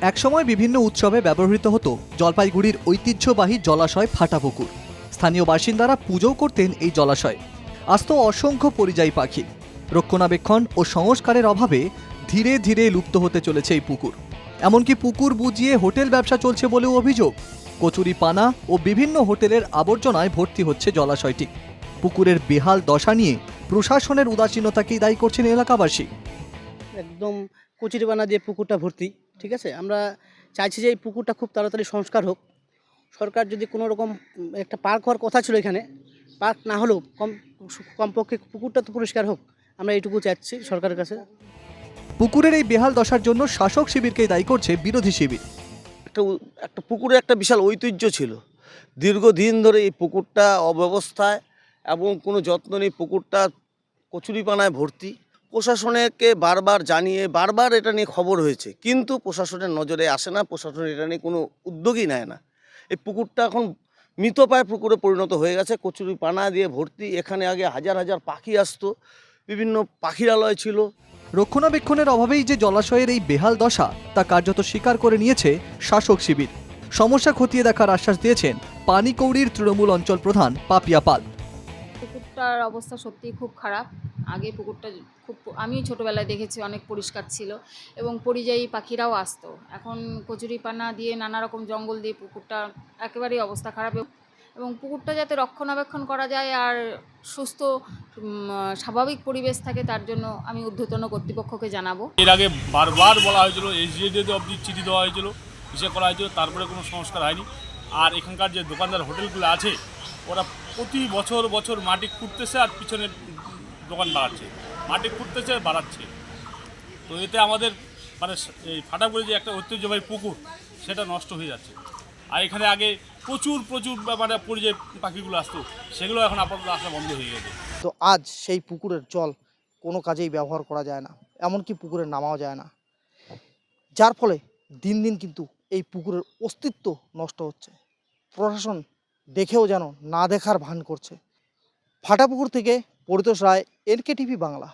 একসময় বিভিন্ন উৎসবে ব্যবহৃত হতো জলপাইগুড়ির ঐতিহ্যবাহী জলাশয় ফাটাপুকুর। স্থানীয় বাসিন্দারা পুজোও করতেন এই জলাশয়ে। আসত অসংখ্য পরিযায়ী পাখি। রক্ষণাবেক্ষণ ও সংস্কারের অভাবে ধীরে ধীরে লুপ্ত হতে চলেছে এই পুকুর। এমনকি পুকুর বুজিয়ে হোটেল ব্যবসা চলছে বলেও অভিযোগ। কচুরি পানা ও বিভিন্ন হোটেলের আবর্জনায় ভর্তি হচ্ছে জলাশয়টি। পুকুরের বেহাল দশা নিয়ে প্রশাসনের উদাসীনতাকেই দায়ী করছেন এলাকাবাসী। একদম কচুরিপানা দিয়ে পুকুরটা ভর্তি। ঠিক আছে, আমরা চাইছি যে এই পুকুরটা খুব তাড়াতাড়ি সংস্কার হোক। সরকার যদি কোনো রকম একটা পার্ক হওয়ার কথা ছিল, এখানে পার্ক না হলেও কমপক্ষে পুকুরটা তো পরিষ্কার হোক, আমরা এইটুকু চাইছি সরকারের কাছে। পুকুরের এই বেহাল দশার জন্য শাসক শিবিরকেই দায়ী করছে বিরোধী শিবির। একটা পুকুরে একটা বিশাল ঐতিহ্য ছিল। দীর্ঘদিন ধরে এই পুকুরটা অব্যবস্থায় এবং কোনো যত্ন নেই, পুকুরটা কচুরিপানায় ভর্তি। প্রশাসনকে বারবার জানিয়ে বারবার এটা নিয়ে খবর হয়েছে, কিন্তু প্রশাসনের নজরে আসে না, প্রশাসন এটা নিয়ে কোনো উদ্যোগই নেয় না। এই পুকুরটা এখন মৃতপ্রায় পুকুরে পরিণত হয়ে গেছে, কচুরিপানা দিয়ে ভর্তি। এখানে আগে হাজার হাজার পাখি আসতো, বিভিন্ন পাখিরালয় ছিল। রক্ষণাবেক্ষণের অভাবেই যে জলাশয়ের এই বেহাল দশা তা কার্যত স্বীকার করে নিয়েছে শাসক শিবির। সমস্যা খতিয়ে দেখার আশ্বাস দিয়েছেন পানিকৌড়ির তৃণমূল অঞ্চল প্রধান পাপিয়া পাল। পুকুরটার অবস্থা সত্যিই খুব খারাপ। আগে পুকুরটা আমি ছোটোবেলায় দেখেছি অনেক পরিষ্কার ছিল এবং পরিযায়ী পাখিরাও আসতো। এখন কচুরিপানা দিয়ে নানা রকম জঙ্গল দিয়ে পুকুরটা একেবারেই অবস্থা খারাপ। এবং পুকুরটা যাতে রক্ষণাবেক্ষণ করা যায় আর সুস্থ স্বাভাবিক পরিবেশ থাকে, তার জন্য আমি ঊর্ধ্বতন কর্তৃপক্ষকে জানাবো। এর আগে বারবার বলা হয়েছিল, এসডিএতে অবধি চিঠি দেওয়া হয়েছিল, ইসে করা হয়েছিল, তারপরে কোনো সংস্কার হয়নি। আর এখানকার যে দোকানদার হোটেলগুলো আছে, ওরা প্রতি বছর বছর মাটি খুঁড়তেছে আর পিছনে দোকান বাড়াচ্ছে, মাটি খুঁড়তেছে আর বাড়াচ্ছে। তো এতে আমাদের মানে এই ফাটাপুরে যে একটা ঐতিহ্যবাহী পুকুর, সেটা নষ্ট হয়ে যাচ্ছে। আর এখানে আগে প্রচুর মানে পরিযায়ী পাখিগুলো আসতো, সেগুলো এখন আপাতত আসা বন্ধ হয়ে গেছে। তো আজ সেই পুকুরের জল কোনো কাজেই ব্যবহার করা যায় না, এমনকি পুকুরে নামাও যায় না, যার ফলে দিন দিন কিন্তু এই পুকুরের অস্তিত্ব নষ্ট হচ্ছে। প্রশাসন দেখেও যেন না দেখার ভান করছে। ফাটাপুকুর থেকে পরিতোষ রায়, NKTV বাংলা।